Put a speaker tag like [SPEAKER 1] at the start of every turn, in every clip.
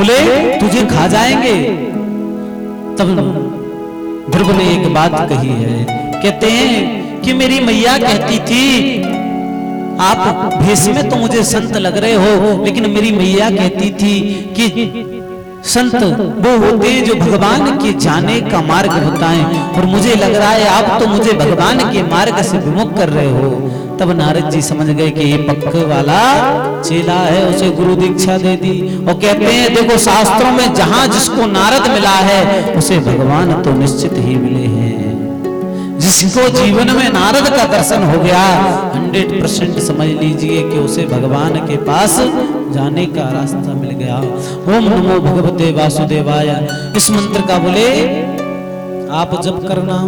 [SPEAKER 1] बोले तुझे खा जाएंगे। तब ध्रुव ने एक बात कही है, कहते हैं कि मेरी मैया कहती थी, आप भेष में तो मुझे संत लग रहे हो, लेकिन मेरी मैया कहती थी कि संत वो होते हैं जो भगवान के जाने का मार्ग बताएं, और मुझे लग रहा है आप तो मुझे भगवान के मार्ग से विमुख कर रहे हो। तब नारद जी समझ गए कि ये पक्के वाला चेला है, उसे गुरु दीक्षा दे दी। और कहते हैं देखो शास्त्रों में जहां जिसको नारद मिला है उसे भगवान तो निश्चित ही मिले हैं। जिसको जीवन में नारद का दर्शन हो गया 100% समझ लीजिए कि उसे भगवान के पास जाने का रास्ता मिल गया। ओम नमो भगवते वासुदेवाय। इस मंत्र का बोले आप जप करना।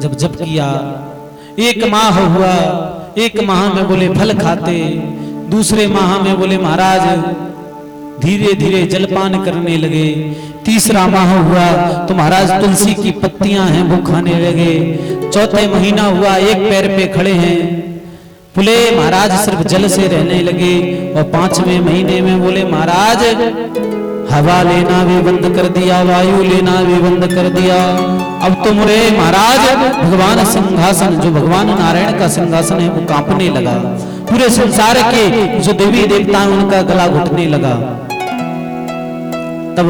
[SPEAKER 1] जब जप किया 1 माह हुआ, 1 माह में बोले फल खाते, दूसरे माह में बोले महाराज धीरे धीरे जलपान करने लगे, तीसरा माह हुआ तो महाराज तुलसी की पत्तियां हैं वो खाने लगे, चौथे महीना हुआ 1 पैर पे खड़े हैं, बोले महाराज सिर्फ जल से रहने लगे, और 5वें महीने में बोले महाराज हवा लेना भी बंद कर दिया, वायु लेना भी बंद कर दिया। अब तुम रे महाराज भगवान सिंहासन, जो भगवान नारायण का सिंहासन है वो कांपने लगा, पूरे संसार के जो देवी देवता हैं उनका गला घुटने लगा। तब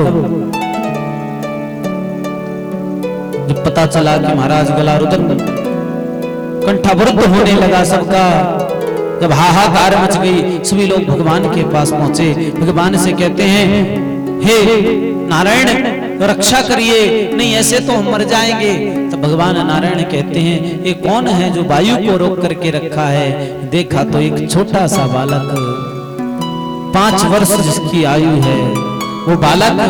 [SPEAKER 1] जब पता चला कि महाराज गला रुदन कंठावृत होने लगा सबका, जब हाहाकार मच गई, सभी लोग भगवान के पास पहुंचे, भगवान से कहते हैं हे नारायण रक्षा करिए, नहीं ऐसे तो हम मर जाएंगे। तब भगवान नारायण कहते हैं ये कौन है जो वायु को रोक करके रखा है? देखा तो एक छोटा सा बालक, 5 वर्ष जिसकी आयु है, वो बालक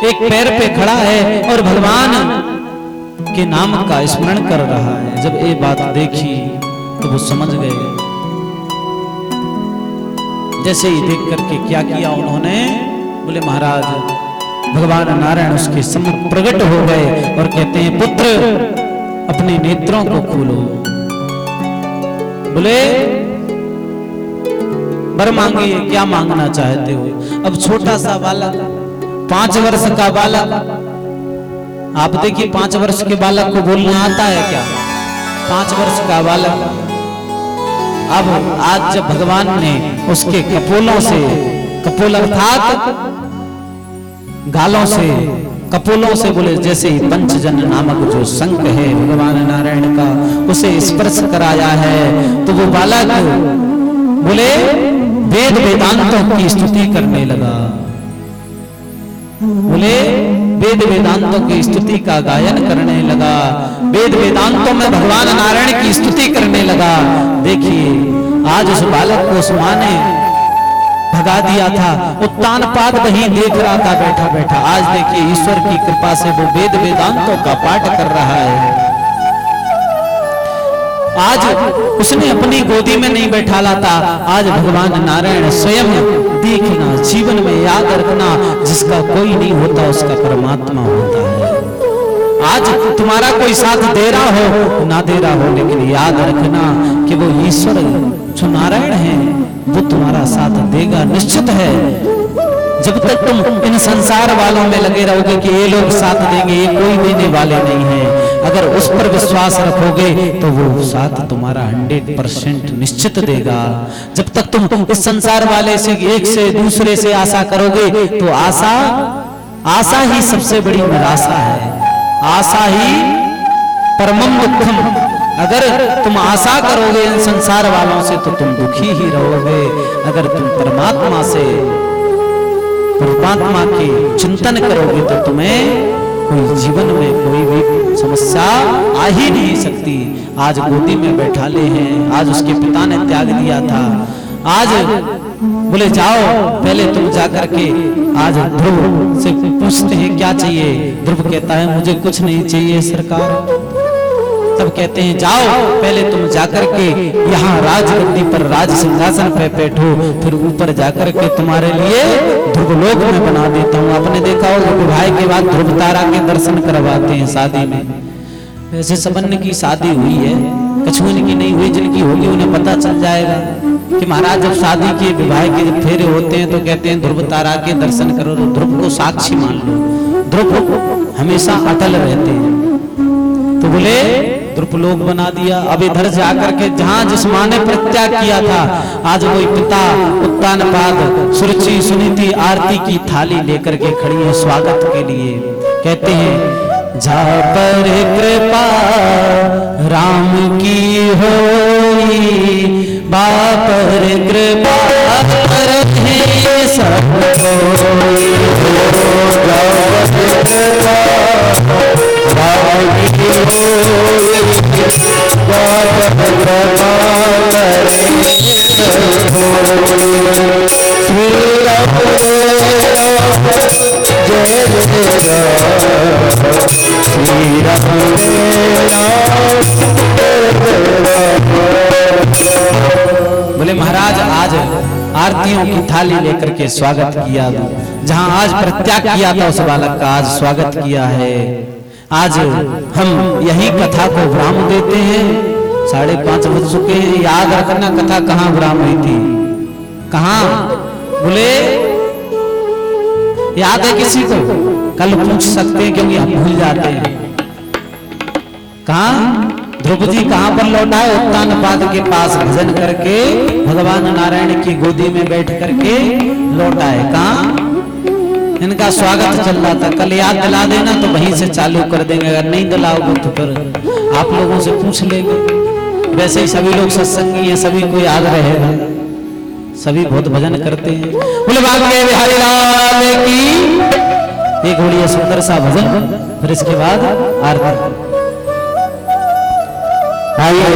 [SPEAKER 1] 1 पैर पे खड़ा है और भगवान के नाम का स्मरण कर रहा है। जब ये बात देखी तो वो समझ गए। जैसे ही देख करके क्या किया उन्होंने, बोले महाराज भगवान नारायण उसके सम्मुख प्रकट हो गए और कहते हैं पुत्र अपने नेत्रों को खोलो। बोले वर मांगिए, क्या मांगना चाहते हो? अब छोटा सा बालक, 5 वर्ष का बालक, आप देखिए 5 वर्ष के बालक को बोलना आता है क्या? 5 वर्ष का बालक। अब आज जब भगवान ने उसके कपोलों से, कपोल अर्थात गालों से, कपोलों से बोले जैसे ही पंचजन नामक जो शंख है भगवान नारायण का, उसे स्पर्श कराया है, तो वो बालक बोले वेद वेदांतों की स्तुति करने लगा। बोले वेद वेदांतों की स्तुति का गायन करने लगा, वेद वेदांतों में भगवान नारायण की स्तुति करने लगा। देखिए आज उस बालक को उस मां ने भगा दिया था, उत्तान पाद वहीं देख रहा था बैठा बैठा, आज देखिए ईश्वर की कृपा से वो वेद वेदांतों का पाठ कर रहा है। आज उसने अपनी गोदी में नहीं बैठा लाता, आज भगवान नारायण स्वयं देखना, जीवन में याद रखना, जिसका कोई नहीं होता उसका परमात्मा होता है। आज तुम्हारा कोई साथ दे रहा हो ना दे रहा हो, लेकिन याद रखना कि वो ईश्वर जो नारायण है वो तुम्हारा साथ देगा, निश्चित है। जब तक तुम इन संसार वालों में लगे रहोगे कि ये लोग साथ देंगे, ये कोई देने वाले नहीं है, अगर उस पर विश्वास रखोगे तो वो साथ तुम्हारा 100% निश्चित देगा। जब तक तुम इस संसार वाले से, एक से दूसरे से आशा करोगे तो आशा ही सबसे बड़ी निराशा है, आशा ही परमम दुखम। अगर तुम आशा करोगे इन संसार वालों से तो तुम दुखी ही रहोगे। अगर तुम परमात्मा से, परमात्मा के चिंतन करोगे तो तुम्हें कोई जीवन में कोई भी समस्या आ ही नहीं सकती। आज गोदी में बैठा ले हैं, आज उसके पिता ने त्याग दिया था, आज बोले जाओ पहले तुम जाकर के आज ध्रुव से पूछते हैं क्या चाहिए। ध्रुव कहता है मुझे कुछ नहीं चाहिए सरकार। तब कहते हैं जाओ पहले तुम जाकर के यहाँ राजगद्दी पर, राज सिंहासन पे बैठो, फिर ऊपर जाकर के तुम्हारे लिए ध्रुवलोक में बना देता हूँ। आपने देखा होगा विवाह के बाद ध्रुव तारा के दर्शन करवाते हैं शादी में। वैसे सबन की शादी हुई है, कछुअन की नहीं हुई, जिनकी होगी उन्हें पता चल जाएगा। कि महाराज जब शादी के विवाह के जब फेरे होते हैं तो कहते हैं ध्रुव तारा के दर्शन करो, तो ध्रुव को साक्षी मान लो, ध्रुव हमेशा अटल रहते हैं। तो बोले ध्रुव लोक बना दिया। अब इधर जाकर के जहां जिस मां ने परित्याग किया था, आज वही पिता उत्तानपाद सुरुचि सुनीति आरती की थाली लेकर के खड़ी है स्वागत के लिए। कहते हैं जा पर कृपा राम की होई, बापर कृपा करते सब कोई, बोले महाराज आज आरतियों की थाली लेकर के स्वागत किया, जहां आज परित्याग किया था उस बालक का आज स्वागत किया है। आज हम यही कथा को विराम देते हैं। 5:30 बज चुके हैं। याद रखना कथा कहाँ विराम हुई थी, कहाँ बोले याद है किसी को? कल पूछ सकते हैं क्योंकि हम भूल जाते हैं। कहाँ ध्रुव जी कहाँ पर लौटाए? उत्तानपाद के पास भजन करके भगवान नारायण की गोदी में बैठ करके लौटाए। कहाँ इनका स्वागत चल रहा था। कल याद दिला देना तो वहीं से चालू कर देंगे, अगर नहीं दिलाओगे तो फिर आप लोगों से पूछ लेंगे। वैसे ही सभी लोग सत्संगी हैं, सभी को याद रहेगा, सभी बहुत भजन करते हैं। बोले भाग्य बिहारी लाल की। एक बढ़िया सुंदर सा भजन, फिर इसके बाद आरती। आइए